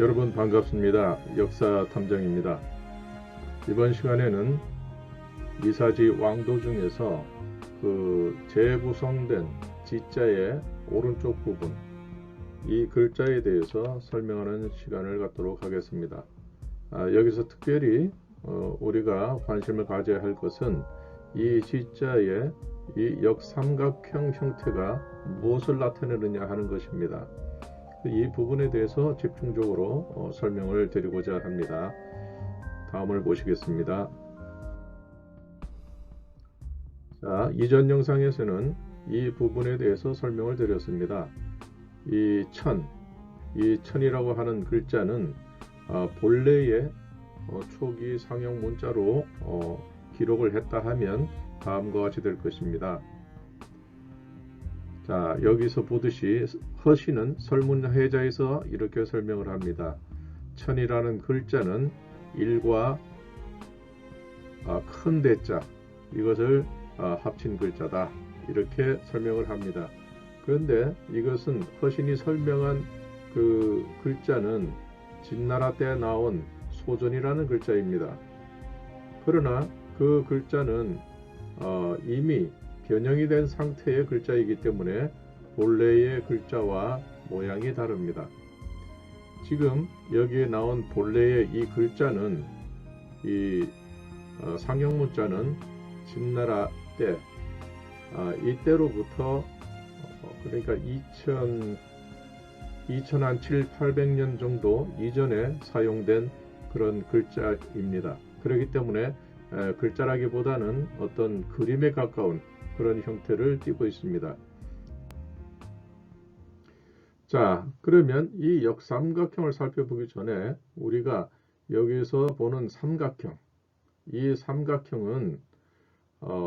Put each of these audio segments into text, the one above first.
여러분 반갑습니다. 역사탐정입니다. 이번 시간에는 미사지 왕도 중에서 그 재구성된 지자의 오른쪽 부분, 이 글자에 대해서 설명하는 시간을 갖도록 하겠습니다. 여기서 특별히 우리가 관심을 가져야 할 것은 이 지자의 이 역삼각형 형태가 무엇을 나타내느냐 하는 것입니다. 이 부분에 대해서 집중적으로 설명을 드리고자 합니다. 다음을 보시겠습니다. 자, 이전 영상에서는 이 부분에 대해서 설명을 드렸습니다. 이 천이라고 하는 글자는 본래의 초기 상형 문자로 기록을 했다 하면 다음과 같이 될 것입니다. 자, 여기서 보듯이 허씨는 설문해자에서 이렇게 설명을 합니다. 천이라는 글자는 일과 큰 대자, 이것을 합친 글자다, 이렇게 설명을 합니다. 그런데 이것은 허신이 설명한 그 글자는 진나라 때 나온 소전이라는 글자입니다. 그러나 그 글자는 이미 변형이 된 상태의 글자이기 때문에 본래의 글자와 모양이 다릅니다. 지금 여기에 나온 본래의 이 글자는 이 상형 문자는 진나라 때 이때로부터 그러니까 2007-800년 정도 이전에 사용된 그런 글자입니다. 그렇기 때문에 글자라기보다는 어떤 그림에 가까운 그런 형태를 띠고 있습니다. 자, 그러면 이 역삼각형을 살펴보기 전에 우리가 여기서 보는 삼각형, 이 삼각형은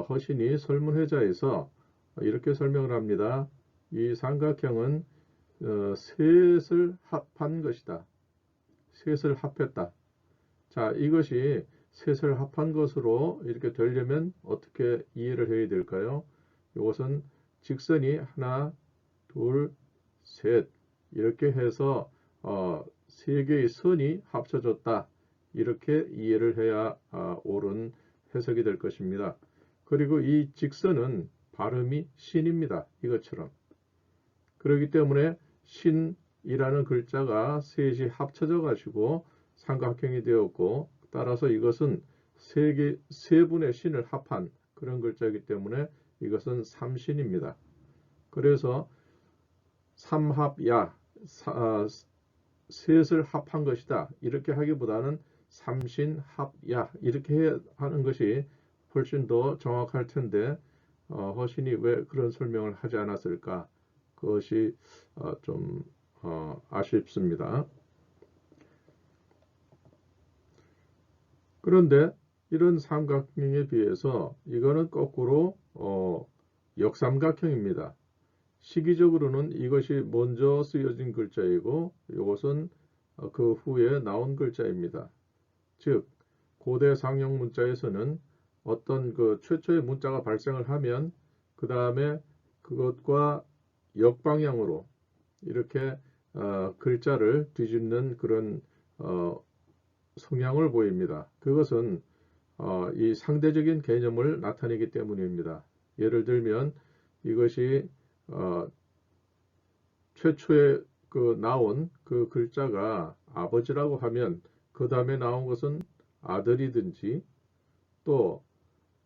허신이 설문회자에서 이렇게 설명을 합니다. 이 삼각형은 셋을 합한 것이다. 셋을 합했다. 자, 이것이 셋을 합한 것으로 이렇게 되려면 어떻게 이해를 해야 될까요? 이것은 직선이 하나, 둘, 셋 이렇게 해서 세 개의 선이 합쳐졌다, 이렇게 이해를 해야 옳은 해석이 될 것입니다. 그리고 이 직선은 발음이 신입니다. 이것처럼. 그렇기 때문에 신이라는 글자가 셋이 합쳐져 가지고 삼각형이 되었고, 따라서 이것은 세 분의 신을 합한 그런 글자이기 때문에 이것은 삼신입니다. 그래서 삼합야, 셋을 합한 것이다, 이렇게 하기보다는 삼신합야 이렇게 하는 것이 훨씬 더 정확할 텐데 허신이 왜 그런 설명을 하지 않았을까? 그것이 좀 아쉽습니다. 그런데 이런 삼각형에 비해서 이거는 거꾸로 역삼각형입니다. 시기적으로는 이것이 먼저 쓰여진 글자이고 이것은 그 후에 나온 글자입니다. 즉 고대 상형 문자에서는 어떤 그 최초의 문자가 발생을 하면 그 다음에 그것과 역방향으로 이렇게 글자를 뒤집는 그런 성향을 보입니다. 그것은 이 상대적인 개념을 나타내기 때문입니다. 예를 들면 이것이 최초에 나온 그 글자가 아버지라고 하면 그 다음에 나온 것은 아들이든지, 또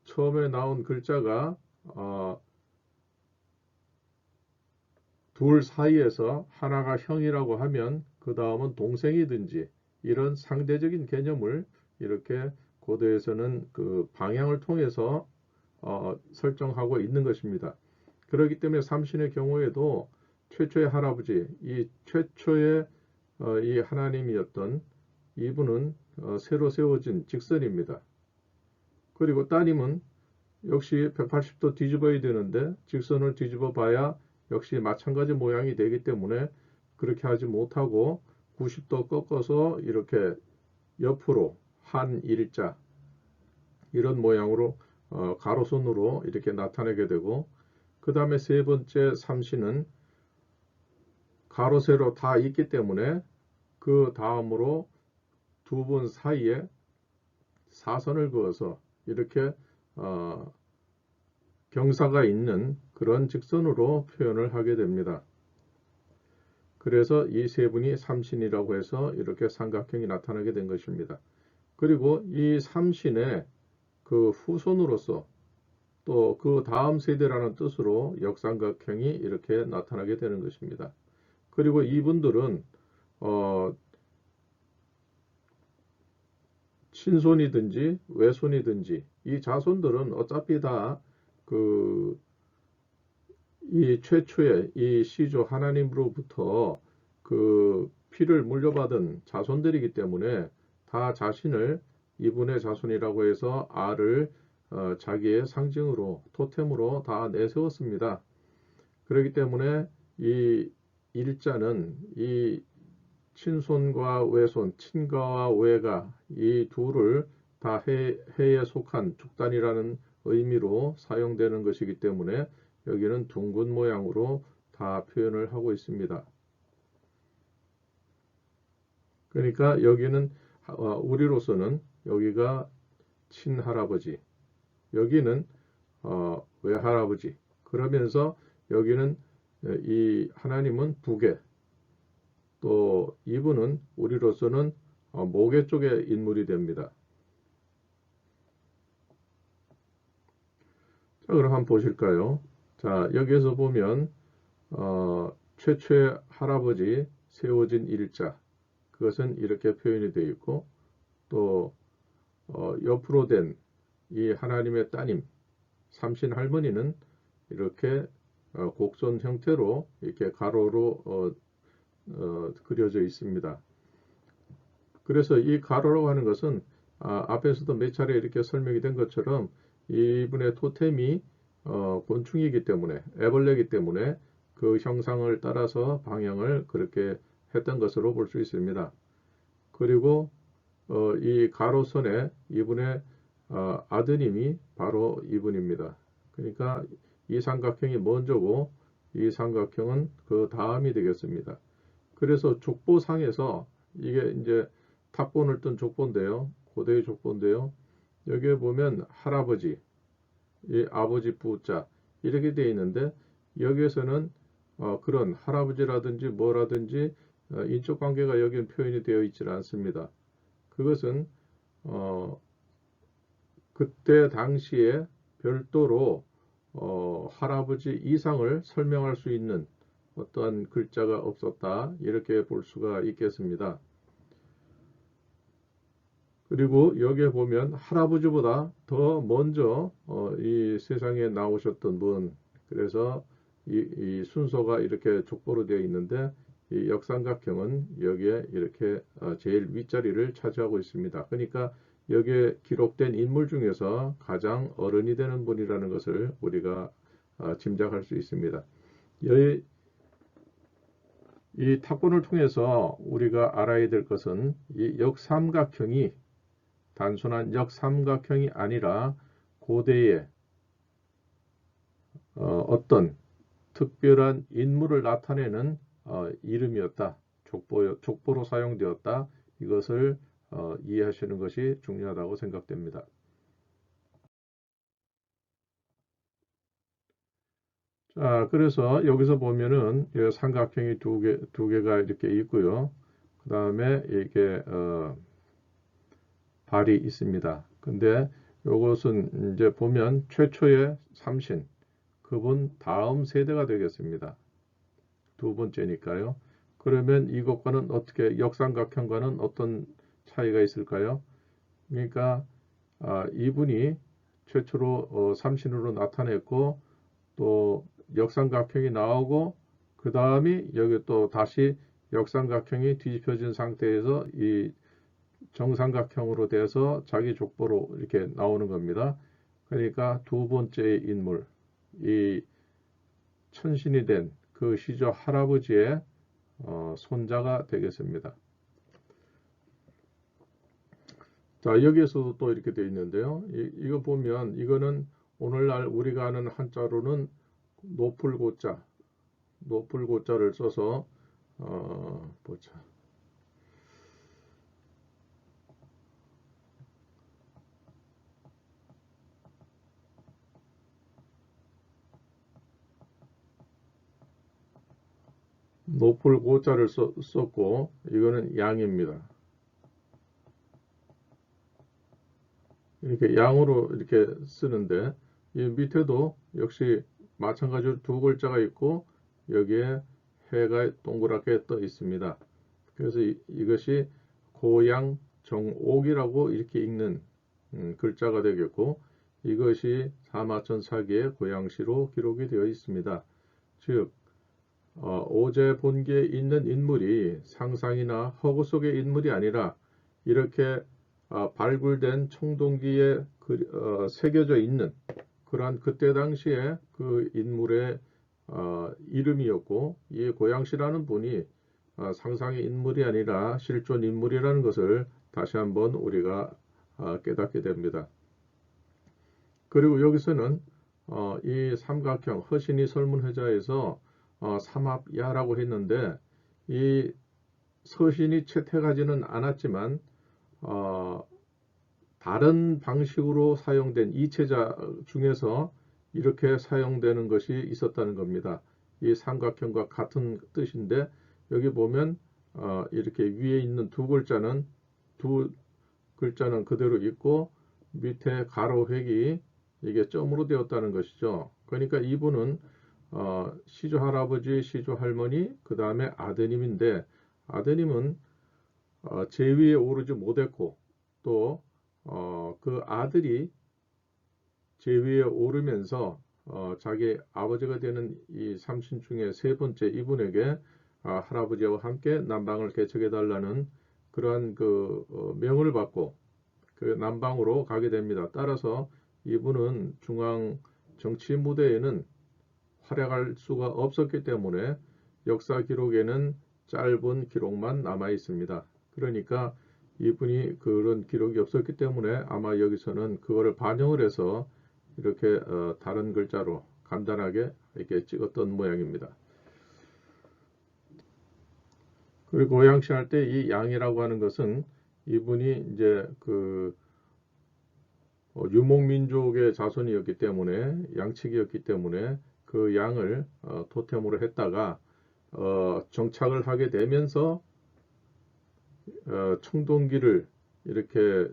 처음에 나온 글자가 둘 사이에서 하나가 형이라고 하면 그 다음은 동생이든지, 이런 상대적인 개념을 이렇게 고대에서는 그 방향을 통해서 설정하고 있는 것입니다. 그렇기 때문에 삼신의 경우에도 최초의 할아버지, 이 최초의 이 하나님이었던 이분은 새로 세워진 직선입니다. 그리고 따님은 역시 180도 뒤집어야 되는데 직선을 뒤집어 봐야 역시 마찬가지 모양이 되기 때문에 그렇게 하지 못하고 90도 꺾어서 이렇게 옆으로 한 일자, 이런 모양으로 가로선으로 이렇게 나타내게 되고, 그 다음에 세 번째 삼신은 가로 세로 다 있기 때문에 그 다음으로 두 분 사이에 사선을 그어서 이렇게 경사가 있는 그런 직선으로 표현을 하게 됩니다. 그래서 이 세 분이 삼신이라고 해서 이렇게 삼각형이 나타나게 된 것입니다. 그리고 이 삼신의 그 후손으로서 또 그 다음 세대라는 뜻으로 역삼각형이 이렇게 나타나게 되는 것입니다. 그리고 이분들은 친손이든지 외손이든지 이 자손들은 어차피 다 이 최초의 이 시조 하나님으로부터 그 피를 물려받은 자손들이기 때문에 다 자신을 이분의 자손이라고 해서 알을 자기의 상징으로 토템으로 다 내세웠습니다. 그렇기 때문에 이 일자는 이 친손과 외손, 친가와 외가 이 둘을 다 해에 속한 죽단이라는 의미로 사용되는 것이기 때문에 여기는 둥근 모양으로 다 표현을 하고 있습니다. 그러니까 여기는 우리로서는 여기가 친할아버지, 여기는 외할아버지, 그러면서 여기는 이 하나님은 부계, 또 이분은 우리로서는 모계 쪽의 인물이 됩니다. 자, 그럼 한번 보실까요? 자, 여기에서 보면 최초의 할아버지 세워진 일자, 그것은 이렇게 표현이 되어 있고, 또 옆으로 된 이 하나님의 따님 삼신 할머니는 이렇게 곡선 형태로 이렇게 가로로 그려져 있습니다. 그래서 이 가로라고 하는 것은 앞에서도 몇 차례 이렇게 설명이 된 것처럼 이분의 토템이 곤충이기 때문에 애벌레이기 때문에 그 형상을 따라서 방향을 그렇게 했던 것으로 볼 수 있습니다. 그리고 이 가로선에 이분의 아드님이 바로 이분입니다. 그러니까 이 삼각형이 먼저고 이 삼각형은 그 다음이 되겠습니다. 그래서 족보상에서 이게 이제 탑본을 뜬 족보인데요. 고대의 족보인데요. 여기에 보면 할아버지, 이 아버지 부자 이렇게 되어 있는데 여기에서는 그런 할아버지라든지 뭐라든지 인적 관계가 여기는 표현이 되어 있지 않습니다. 그것은 그때 당시에 별도로 할아버지 이상을 설명할 수 있는 어떠한 글자가 없었다 이렇게 볼 수가 있겠습니다. 그리고 여기에 보면 할아버지보다 더 먼저 이 세상에 나오셨던 분, 그래서 이 순서가 이렇게 족보로 되어 있는데 이 역삼각형은 여기에 이렇게 제일 윗자리를 차지하고 있습니다. 그러니까 여기에 기록된 인물 중에서 가장 어른이 되는 분이라는 것을 우리가 짐작할 수 있습니다. 이 탁본을 통해서 우리가 알아야 될 것은 이 역삼각형이 단순한 역삼각형이 아니라 고대의 어떤 특별한 인물을 나타내는 이름이었다. 족보로 사용되었다. 이것을 이해하시는 것이 중요하다고 생각됩니다. 자, 그래서 여기서 보면은 삼각형이 두 개가 이렇게 있고요. 그 다음에 이게 발이 있습니다. 근데 이것은 이제 보면 최초의 삼신, 그분 다음 세대가 되겠습니다. 두 번째니까요. 그러면 이것과는 어떻게 역삼각형과는 어떤 차이가 있을까요? 그러니까 이분이 최초로 삼신으로 나타냈고 또 역삼각형이 나오고 그 다음이 여기 또 다시 역삼각형이 뒤집혀진 상태에서 이 정삼각형으로 돼서 자기 족보로 이렇게 나오는 겁니다. 그러니까 두 번째 인물, 이 천신이 된 그 시조 할아버지의 손자가 되겠습니다. 자, 여기에서도 또 이렇게 되어 있는데요. 이거 보면 이거는 오늘날 우리가 아는 한자로는 노풀고자를 써서 보자. 높을 고자를 썼고 이거는 양입니다. 이렇게 양으로 이렇게 쓰는데 이 밑에도 역시 마찬가지로 두 글자가 있고 여기에 해가 동그랗게 떠 있습니다. 그래서 이것이 고양 정옥이라고 이렇게 읽는 글자가 되겠고 이것이 사마천사기의 고양시로 기록이 되어 있습니다. 즉 오제 본기에 있는 인물이 상상이나 허구 속의 인물이 아니라 이렇게 발굴된 청동기에 새겨져 있는 그러한 그때 당시에 그 인물의 이름이었고 이 고양시라는 분이 상상의 인물이 아니라 실존 인물이라는 것을 다시 한번 우리가 깨닫게 됩니다. 그리고 여기서는 이 삼각형 허신이 설문회자에서 삼합야라고 했는데 이 서신이 채택하지는 않았지만 다른 방식으로 사용된 이체자 중에서 이렇게 사용되는 것이 있었다는 겁니다. 이 삼각형과 같은 뜻인데 여기 보면 이렇게 위에 있는 두 글자는 그대로 있고 밑에 가로획이 이게 점으로 되었다는 것이죠. 그러니까 이분은 시조 할아버지, 시조 할머니, 그 다음에 아드님인데 아드님은 제위에 오르지 못했고 또 그 아들이 제위에 오르면서 자기 아버지가 되는 이 삼신 중에 세 번째 이분에게 할아버지와 함께 남방을 개척해 달라는 그러한 그 명을 받고 그 남방으로 가게 됩니다. 따라서 이분은 중앙 정치 무대에는 활약할 수가 없었기 때문에 역사 기록에는 짧은 기록만 남아 있습니다. 그러니까 이분이 그런 기록이 없었기 때문에 아마 여기서는 그거를 반영을 해서 이렇게 다른 글자로 간단하게 이렇게 찍었던 모양입니다. 그리고 고양시 할 때 이 양이라고 하는 것은 이분이 이제 그 유목민족의 자손이었기 때문에 양측이었기 때문에 그 양을 토템으로 했다가 정착을 하게 되면서 청동기를 이렇게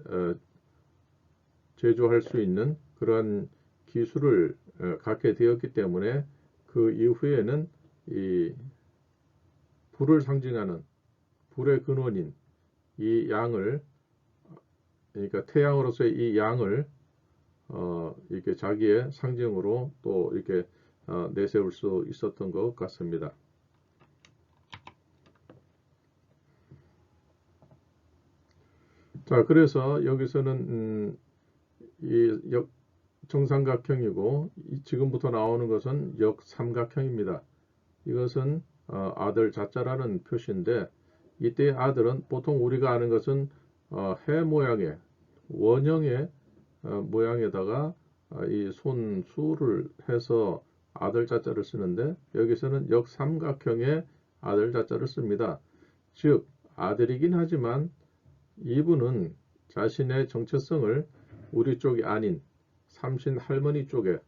제조할 수 있는 그러한 기술을 갖게 되었기 때문에 그 이후에는 이 불을 상징하는 불의 근원인 이 양을 그러니까 태양으로서의 이 양을 이렇게 자기의 상징으로 또 이렇게 내세울 수 있었던 것 같습니다. 자, 그래서 여기서는 이 정삼각형이고 지금부터 나오는 것은 역삼각형입니다. 이것은 아들 자자라는 표시인데 이때 아들은 보통 우리가 아는 것은 해 모양의 원형의 모양에다가 이 손수를 해서 아들 자자를 쓰는데 여기서는 역삼각형의 아들 자자를 씁니다. 즉 아들이긴 하지만 이분은 자신의 정체성을 우리 쪽이 아닌 삼신 할머니 쪽에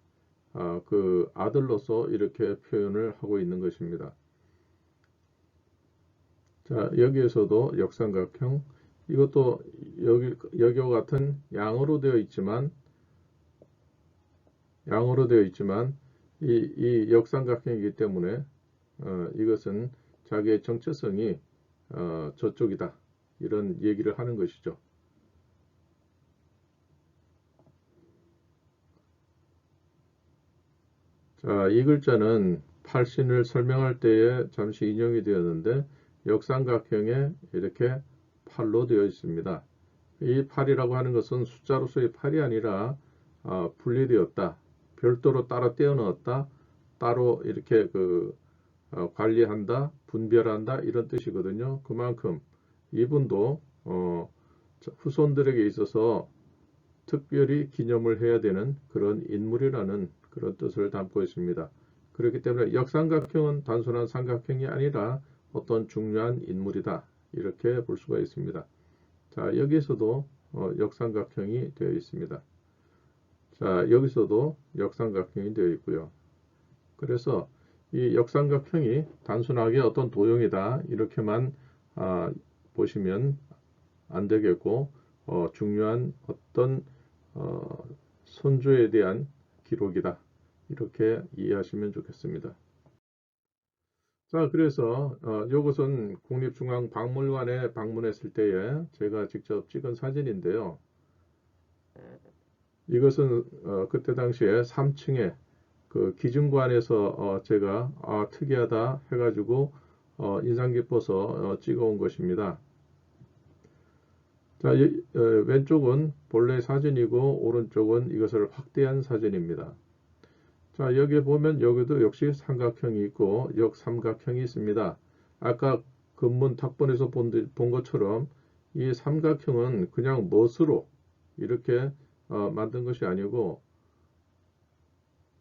그 아들로서 이렇게 표현을 하고 있는 것입니다. 자, 여기에서도 역삼각형 이것도 여기와 같은 양으로 되어 있지만 이 역삼각형이기 때문에 이것은 자기의 정체성이 저쪽이다 이런 얘기를 하는 것이죠. 자, 이 글자는 팔신을 설명할 때에 잠시 인용이 되었는데 역삼각형에 이렇게 팔로 되어 있습니다. 이 팔이라고 하는 것은 숫자로서의 팔이 아니라 분리되었다. 별도로 따로 떼어 넣었다. 따로 이렇게 관리한다. 분별한다. 이런 뜻이거든요. 그만큼 이분도 후손들에게 있어서 특별히 기념을 해야 되는 그런 인물이라는 그런 뜻을 담고 있습니다. 그렇기 때문에 역삼각형은 단순한 삼각형이 아니라 어떤 중요한 인물이다. 이렇게 볼 수가 있습니다. 자, 여기서도 역삼각형이 되어 있습니다. 자, 여기서도 역삼각형이 되어 있고요. 그래서 이 역삼각형이 단순하게 어떤 도형이다 이렇게만 보시면 안 되겠고 중요한 어떤 선조에 대한 기록이다 이렇게 이해하시면 좋겠습니다. 자, 그래서 이것은 국립중앙박물관에 방문했을 때에 제가 직접 찍은 사진인데요. 이것은 그때 당시에 3층에 그 기증관에서 제가 특이하다 해가지고 인상 깊어서 찍어온 것입니다. 자, 왼쪽은 본래 사진이고 오른쪽은 이것을 확대한 사진입니다. 자, 여기에 보면 여기도 역시 삼각형이 있고 역삼각형이 있습니다. 아까 근문 탁본에서 본 것처럼 이 삼각형은 그냥 멋으로 이렇게 만든 것이 아니고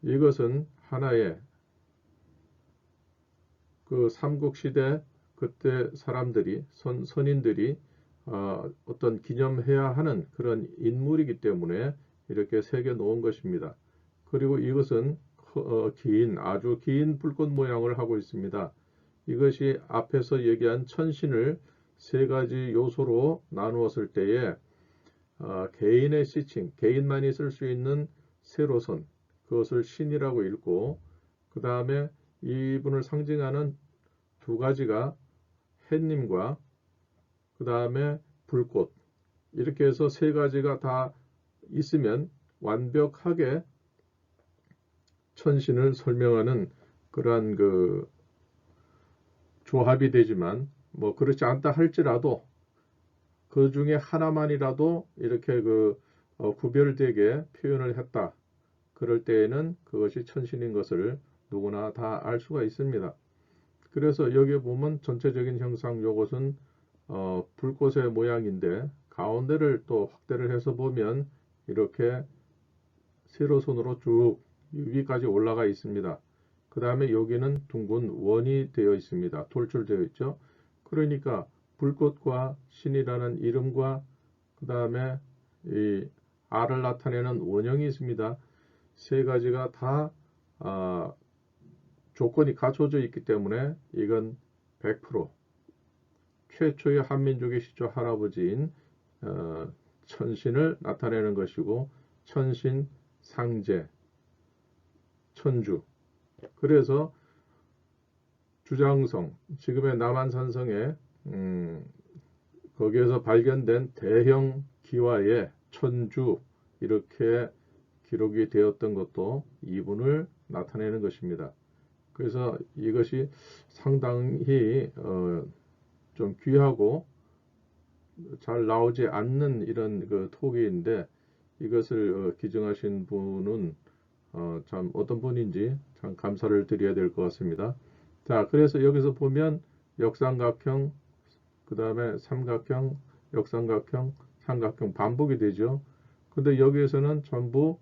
이것은 하나의 그 삼국시대 그때 사람들이 선인들이 어떤 기념해야 하는 그런 인물이기 때문에 이렇게 새겨 놓은 것입니다. 그리고 이것은 아주 긴 불꽃 모양을 하고 있습니다. 이것이 앞에서 얘기한 천신을 세 가지 요소로 나누었을 때에 개인의 시칭, 개인만이 쓸 수 있는 세로선, 그것을 신이라고 읽고 그 다음에 이분을 상징하는 두 가지가 햇님과 그 다음에 불꽃 이렇게 해서 세 가지가 다 있으면 완벽하게 천신을 설명하는 그러한 그 조합이 되지만 뭐 그렇지 않다 할지라도 그 중에 하나만이라도 이렇게 구별되게 표현을 했다. 그럴 때에는 그것이 천신인 것을 누구나 다 알 수가 있습니다. 그래서 여기에 보면 전체적인 형상 요것은 불꽃의 모양인데 가운데를 또 확대를 해서 보면 이렇게 세로선으로 쭉 위까지 올라가 있습니다. 그 다음에 여기는 둥근 원이 되어 있습니다. 돌출되어 있죠. 그러니까 불꽃과 신이라는 이름과 그 다음에 이 알을 나타내는 원형이 있습니다. 세 가지가 다 조건이 갖춰져 있기 때문에 이건 100% 최초의 한민족의 시조 할아버지인 천신을 나타내는 것이고 천신, 상제, 천주. 그래서 주장성, 지금의 남한산성에 거기에서 발견된 대형 기와에 천주 이렇게 기록이 되었던 것도 이분을 나타내는 것입니다. 그래서 이것이 상당히 좀 귀하고 잘 나오지 않는 이런 그 토기인데 이것을 기증하신 분은 참 어떤 분인지 참 감사를 드려야 될 것 같습니다. 자, 그래서 여기서 보면 역삼각형, 그 다음에 삼각형, 역삼각형, 삼각형 반복이 되죠. 근데 여기에서는 전부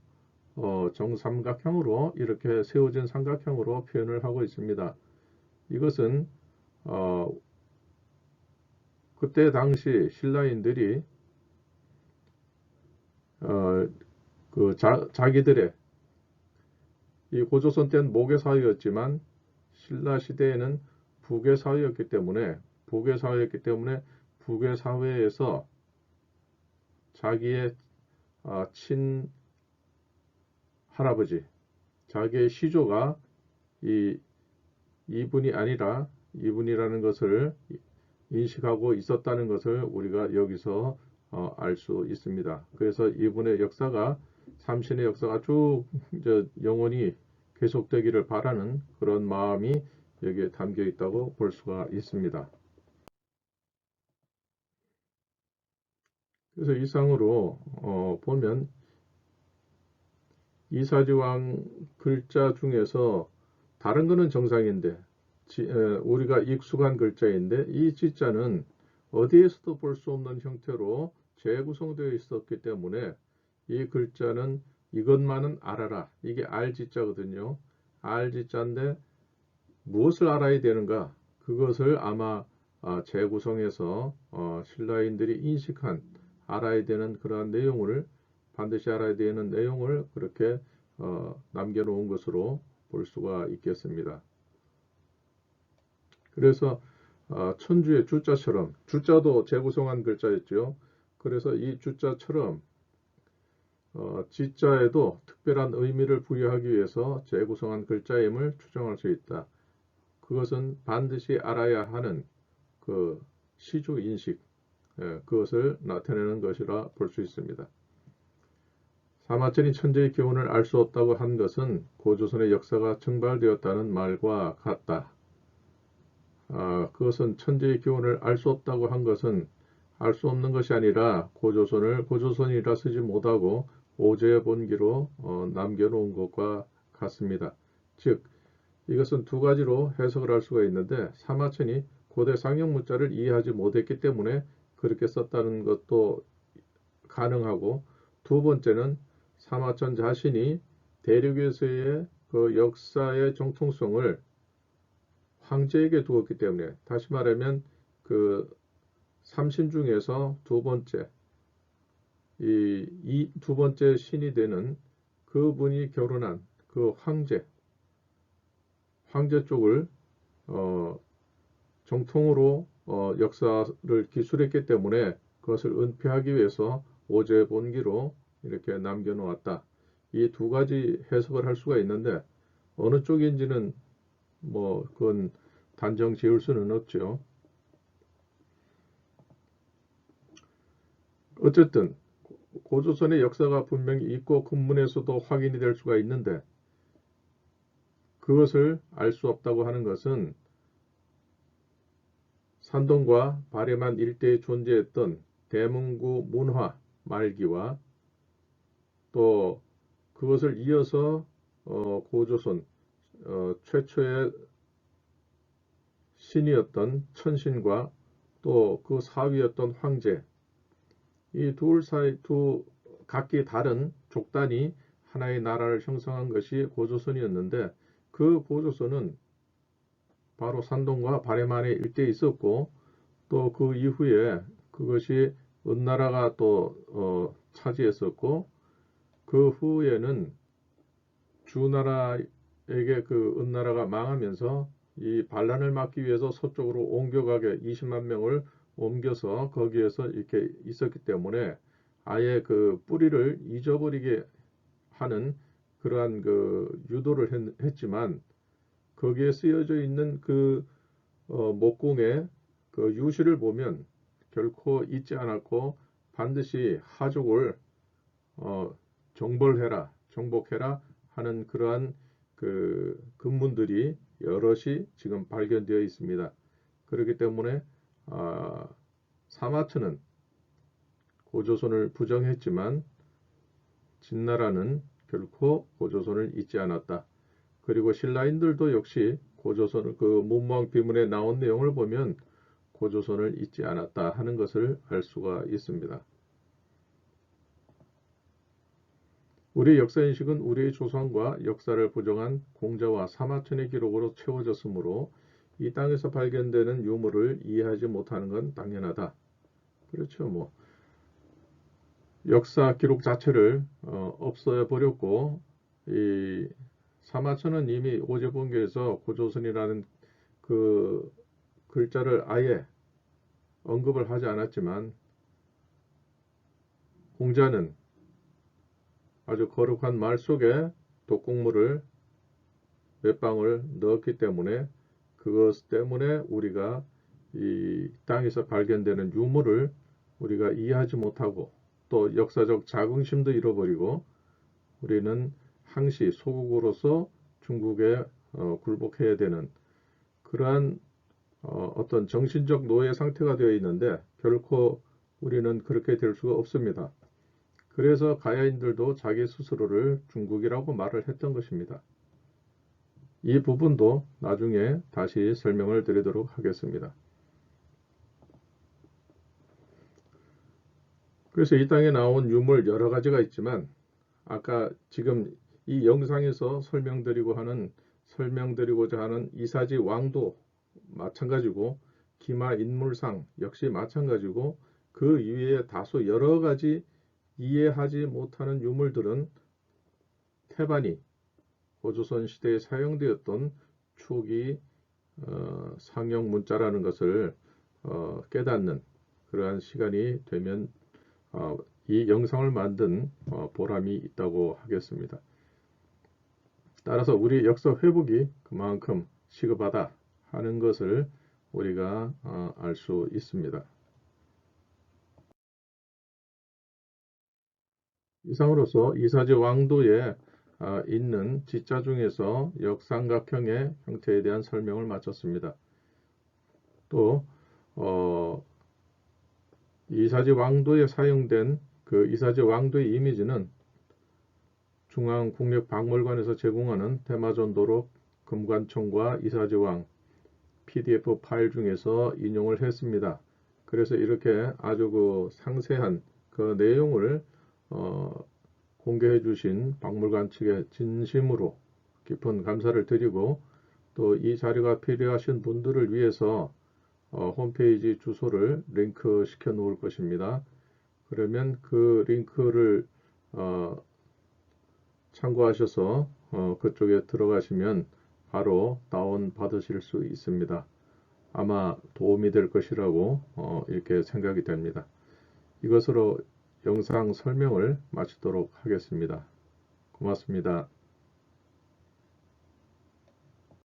정삼각형으로 이렇게 세워진 삼각형으로 표현을 하고 있습니다. 이것은 그때 당시 신라인들이 자기들의 이 고조선 때는 목의 사회였지만 신라 시대에는 북의 사회였기 때문에 북의 사회에서 자기의 친 할아버지, 자기의 시조가 이분이 아니라 이분이라는 것을 인식하고 있었다는 것을 우리가 여기서 알 수 있습니다. 그래서 이분의 역사가 삼신의 역사가 쭉 영원히 계속되기를 바라는 그런 마음이 여기에 담겨 있다고 볼 수가 있습니다. 그래서 이상으로 보면 이사지왕 글자 중에서 다른 거는 정상인데 우리가 익숙한 글자인데 이 지자는 어디에서도 볼 수 없는 형태로 재구성되어 있었기 때문에 이 글자는 이것만은 알아라. 이게 알지자거든요. 알지자인데 무엇을 알아야 되는가? 그것을 아마 재구성해서 신라인들이 인식한 알아야 되는 그러한 내용을 반드시 알아야 되는 내용을 그렇게 남겨놓은 것으로 볼 수가 있겠습니다. 그래서 천주의 주자처럼, 주자도 재구성한 글자였죠. 그래서 이 주자처럼 지자에도 특별한 의미를 부여하기 위해서 재구성한 글자임을 추정할 수 있다. 그것은 반드시 알아야 하는 그 시주 인식, 그것을 나타내는 것이라 볼 수 있습니다. 사마천이 천재의 교훈을 알 수 없다고 한 것은 고조선의 역사가 증발되었다는 말과 같다. 그것은 천재의 교훈을 알 수 없다고 한 것은 알 수 없는 것이 아니라 고조선을 고조선이라 쓰지 못하고 오제의 본기로 남겨놓은 것과 같습니다. 즉 이것은 두 가지로 해석을 할 수가 있는데 사마천이 고대 상형 문자를 이해하지 못했기 때문에 그렇게 썼다는 것도 가능하고, 두 번째는 사마천 자신이 대륙에서의 그 역사의 정통성을 황제에게 두었기 때문에, 다시 말하면 그 삼신 중에서 두 번째, 이 두 번째 신이 되는 그분이 결혼한 그 황제 쪽을 정통으로 역사를 기술했기 때문에 그것을 은폐하기 위해서 오제본기로 이렇게 남겨놓았다. 이 두 가지 해석을 할 수가 있는데 어느 쪽인지는 그건 단정 지을 수는 없죠. 어쨌든 고조선의 역사가 분명히 있고 금문에서도 확인이 될 수가 있는데 그것을 알 수 없다고 하는 것은 산동과 바레만 일대에 존재했던 대문구 문화 말기와 또 그것을 이어서 고조선 최초의 신이었던 천신과 또 그 사위였던 황제, 이 둘 사이 두 각기 다른 족단이 하나의 나라를 형성한 것이 고조선이었는데 그 고조선은 바로 산동과 바레만의 일대에 있었고 또 그 이후에 그것이 은나라가 또 차지했었고 그 후에는 주나라에게 그 은나라가 망하면서 이 반란을 막기 위해서 서쪽으로 옮겨가게 20만 명을 옮겨서 거기에서 이렇게 있었기 때문에 아예 그 뿌리를 잊어버리게 하는 그러한 그 유도를 했지만 거기에 쓰여져 있는 그 목공의 그 유시를 보면 결코 잊지 않았고 반드시 하족을 정벌해라, 정복해라 하는 그러한 그 근문들이 여럿이 지금 발견되어 있습니다. 그렇기 때문에 사마천은 고조선을 부정했지만 진나라는 결코 고조선을 잊지 않았다. 그리고 신라인들도 역시 고조선을 그 문무왕 비문에 나온 내용을 보면 고조선을 잊지 않았다 하는 것을 알 수가 있습니다. 우리의 역사인식은 우리의 조상과 역사를 부정한 공자와 사마천의 기록으로 채워졌으므로 이 땅에서 발견되는 유물을 이해하지 못하는 건 당연하다. 그렇죠. 역사 기록 자체를 없애 버렸고 이 사마천은 이미 오제본교에서 고조선이라는 그 글자를 아예 언급을 하지 않았지만 공자는 아주 거룩한 말 속에 독곡물을 몇 방울 넣었기 때문에 그것 때문에 우리가 이 땅에서 발견되는 유물을 우리가 이해하지 못하고 또 역사적 자긍심도 잃어버리고 우리는 항시 소국으로서 중국에 굴복해야 되는 그러한 어떤 정신적 노예 상태가 되어 있는데 결코 우리는 그렇게 될 수가 없습니다. 그래서 가야인들도 자기 스스로를 중국이라고 말을 했던 것입니다. 이 부분도 나중에 다시 설명을 드리도록 하겠습니다. 그래서 이 땅에 나온 유물 여러 가지가 있지만 아까 지금 이 영상에서 설명드리고자 하는 이사지 왕도 마찬가지고 기마 인물상 역시 마찬가지고 그 이외에 다소 여러 가지 이해하지 못하는 유물들은 태반이 고조선 시대에 사용되었던 초기 상용 문자라는 것을 깨닫는 그러한 시간이 되면 이 영상을 만든 보람이 있다고 하겠습니다. 따라서 우리 역사 회복이 그만큼 시급하다 하는 것을 우리가 알 수 있습니다. 이상으로서 이사지 왕도에 있는 지자 중에서 역삼각형의 형태에 대한 설명을 마쳤습니다. 또 이사지 왕도에 사용된 그 이사지 왕도의 이미지는 중앙국립박물관에서 제공하는 대마존 도록 금관총과 이사지 왕 PDF 파일 중에서 인용을 했습니다. 그래서 이렇게 아주 그 상세한 그 내용을 공개해 주신 박물관 측에 진심으로 깊은 감사를 드리고 또 이 자료가 필요하신 분들을 위해서 홈페이지 주소를 링크 시켜 놓을 것입니다. 그러면 그 링크를 참고하셔서 그쪽에 들어가시면 바로 다운 받으실 수 있습니다. 아마 도움이 될 것이라고 이렇게 생각이 됩니다. 이것으로 영상 설명을 마치도록 하겠습니다. 고맙습니다.